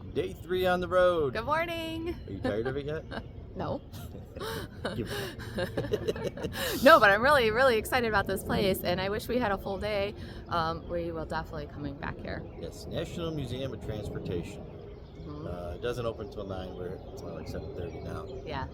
right, day 3 on the road. Good morning. Are you tired of it yet? No. You- No, but I'm really, really excited about this place, and I wish we had a full day. We will definitely coming back here. yes, National Museum of Transportation. It doesn't open until 9. It's only like 7:30 now. Yeah.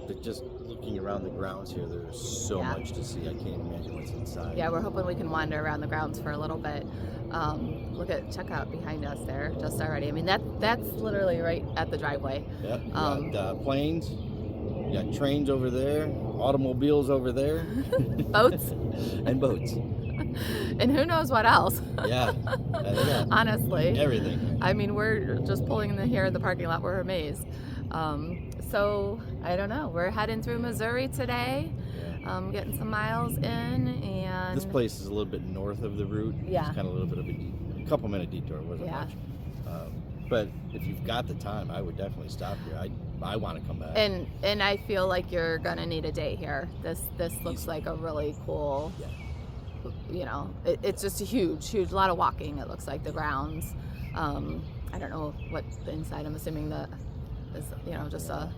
But just looking around the grounds here, there's so much to see. I can't imagine what's inside. Yeah, we're hoping we can wander around the grounds for a little bit. Check out behind us there, just already. I mean, that's literally right at the driveway. Yep. You got planes. You got trains over there. Automobiles over there. Boats. And boats. And who knows what else? Yeah. Honestly. Everything. I mean, we're just pulling in here in the parking lot. We're amazed. So I don't know. We're heading through Missouri today, getting some miles in, and this place is a little bit north of the route. Yeah. It's kind of a little bit of a couple minute detour. It wasn't much. But if you've got the time, I would definitely stop here. I want to come back. And I feel like you're gonna need a day here. This looks like a really cool. Yeah. You know, it's just a huge, lot of walking. It looks like the grounds. I don't know what the inside. I'm assuming that is, just a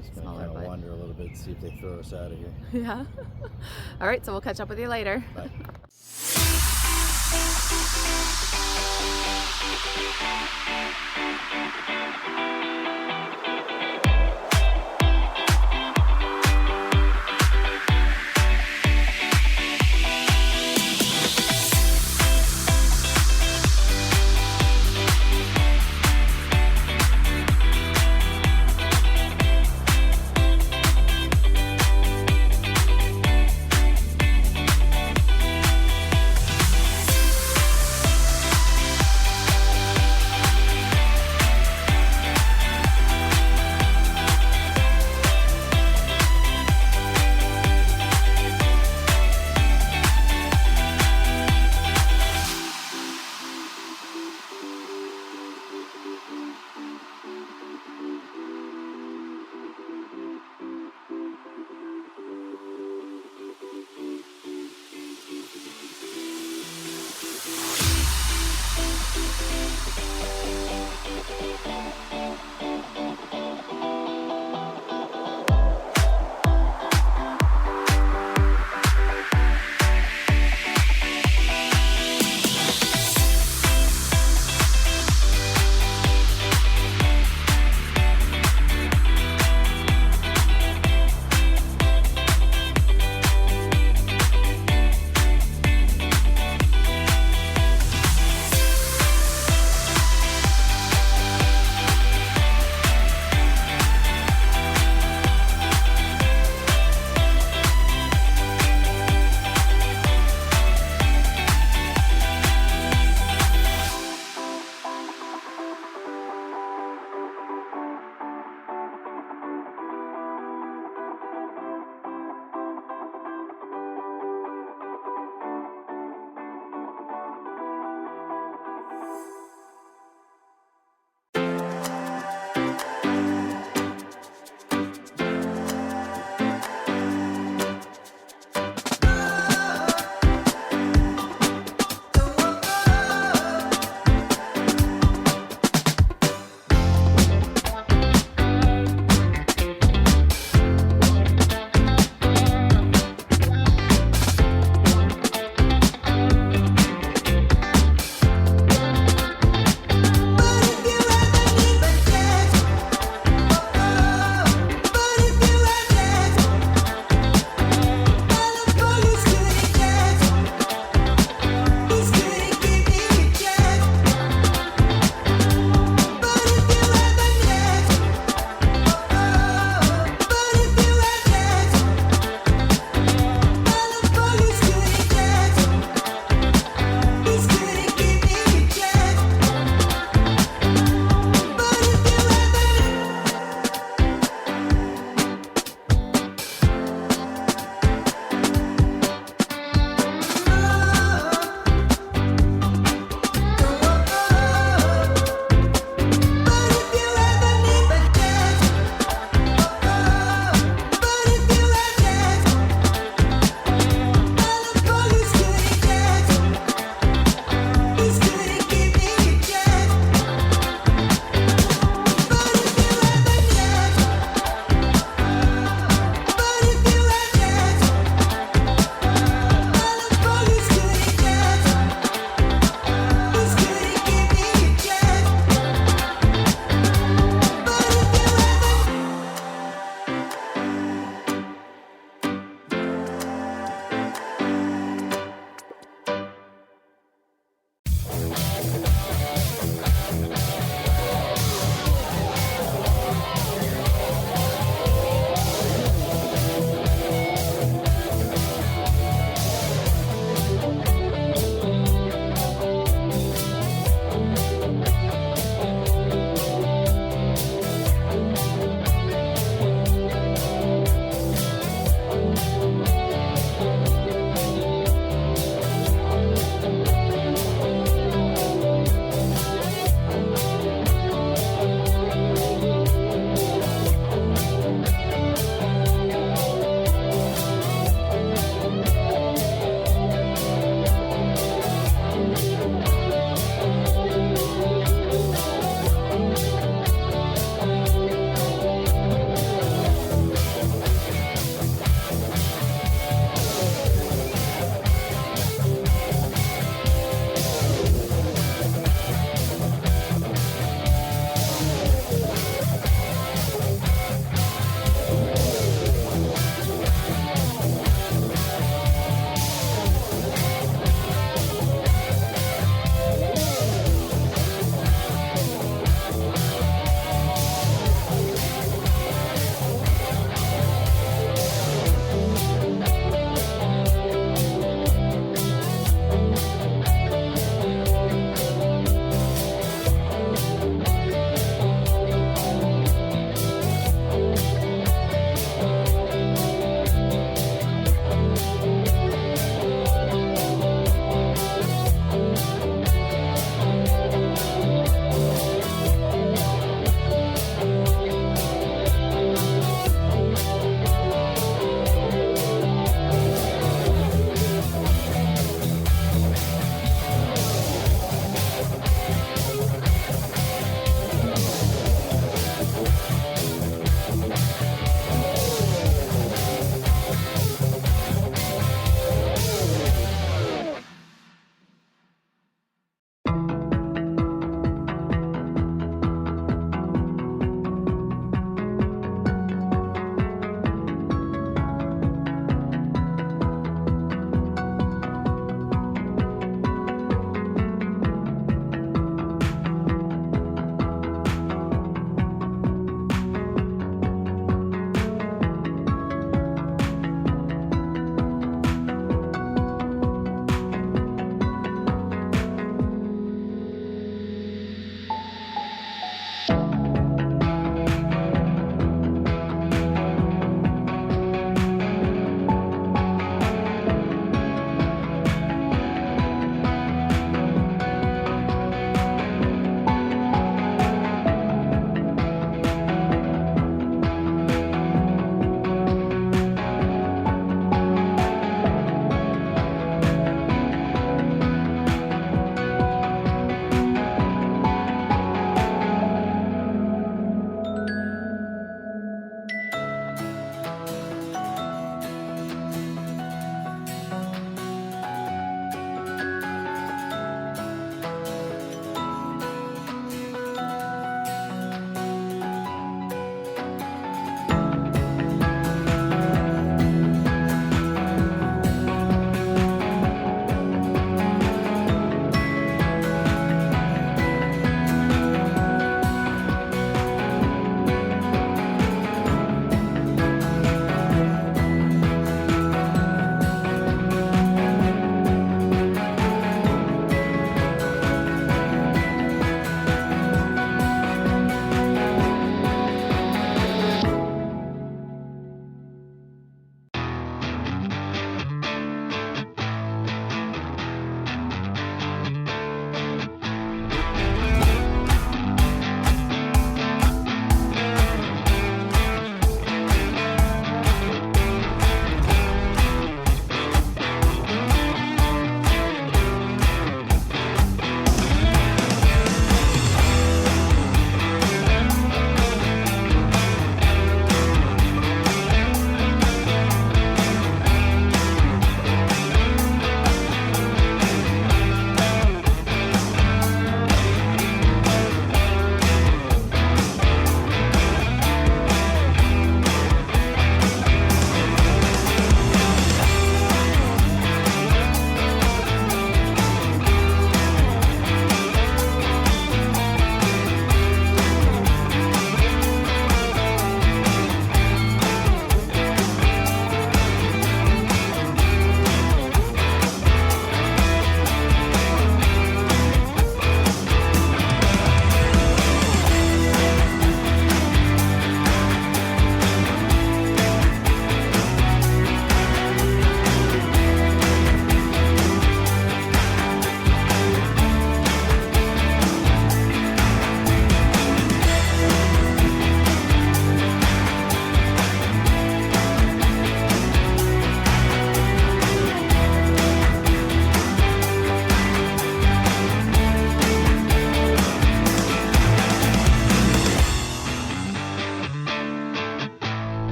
Just gonna smaller. kind of But wander a little bit, see if they throw us out of here. yeah. All right, so we'll catch up with you later. Bye.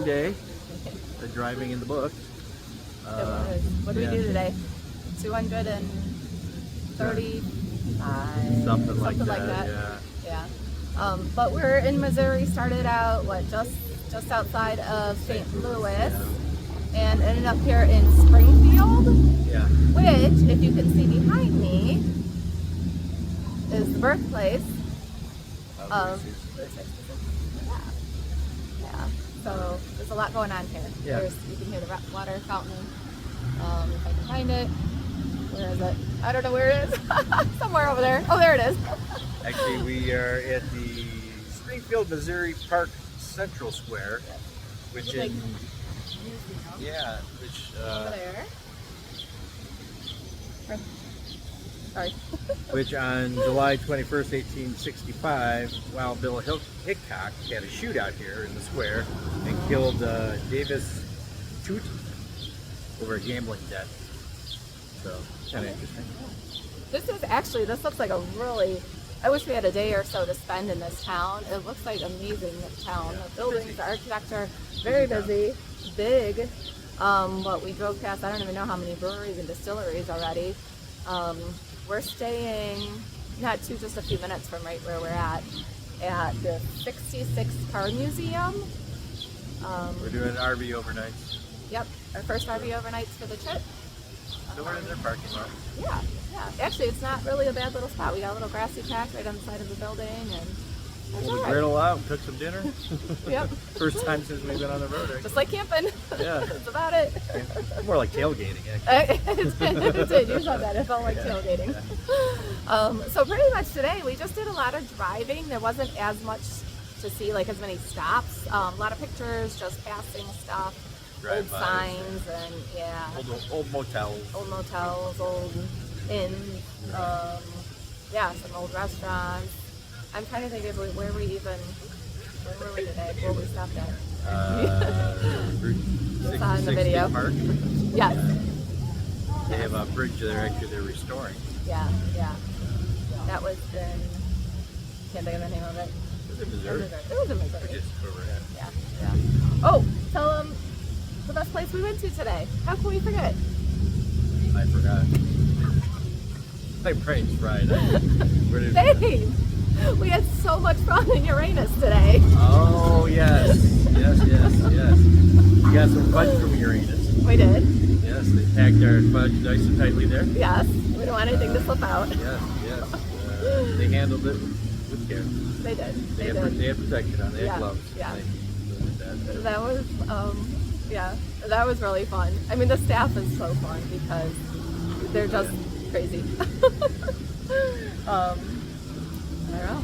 day. The driving in the book. It was. What did we do today? 235. Something like that. Yeah. But we're in Missouri. Started out just outside of St. Louis, and ended up here in Springfield. Yeah. Which, if you can see behind me, is the birthplace of. Yeah. So there's a lot going on here. Yeah. You can hear the water fountain. If I can find it. Where is it? I don't know where it is. Somewhere over there. Oh, there it is. Actually, we are at the Springfield, Missouri Park Central Square, which Like, in which over there. Sorry. which on July 21st, 1865, Wild Bill Hickok had a shootout here in the square and killed Davis Toot over a gambling debt. So, kind of interesting. This looks like a really, I wish we had a day or so to spend in this town. It looks like an amazing town. The buildings, the architecture, very busy, big. But we drove past, I don't even know how many breweries and distilleries already. We're staying just a few minutes from right where we're at the 66 Car Museum. We're doing RV overnights. Yep, our first RV overnights for the trip. So we're in their parking lot. Yeah. Actually, it's not really a bad little spot. We got a little grassy patch right on the side of the building, and Pulled the griddle out and cooked some dinner. Yep. First time since we've been on the road. Just like camping. Yeah. That's about it. More like tailgating, actually. It did. You said that. It felt like tailgating. So pretty much today, we just did a lot of driving. There wasn't as much to see, like as many stops. A lot of pictures, just passing stuff. Old signs and Old motels. Old motels, old inns, some old restaurants. I'm trying to think of where were we today? Where we stopped at? It's on the video. Park. Yes. They have a bridge they're restoring. Yeah. That was in, can't think of the name of it. Was it Missouri? It was in Missouri. Just overhead. Yeah. Oh, tell them the best place we went to today. How can we forget? I forgot. My brain's fried. Where did Dave, we had so much fun in Uranus today. Oh, yes. Yes. We got some fudge from Uranus. We did. Yes, they packed our fudge nice and tightly there. Yes, we don't want anything to slip out. Yes. They handled it with care. They did. They had protection on. They had gloves. Yeah. That That was really fun. I mean, the staff is so fun because they're just crazy. I don't know.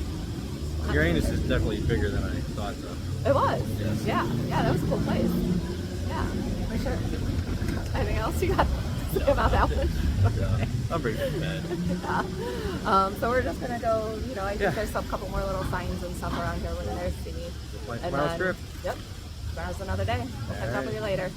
Uranus is definitely bigger than I thought, though. It was. Yes. Yeah, that was a cool place. Yeah, for sure. Anything else you got to say about that one? Yeah. I'm bringing it to bed. So we're just gonna go. I think there's a couple more little signs and stuff around here. We're gonna see. Tomorrow's trip. Yep. Tomorrow's another day. We'll catch up with you later.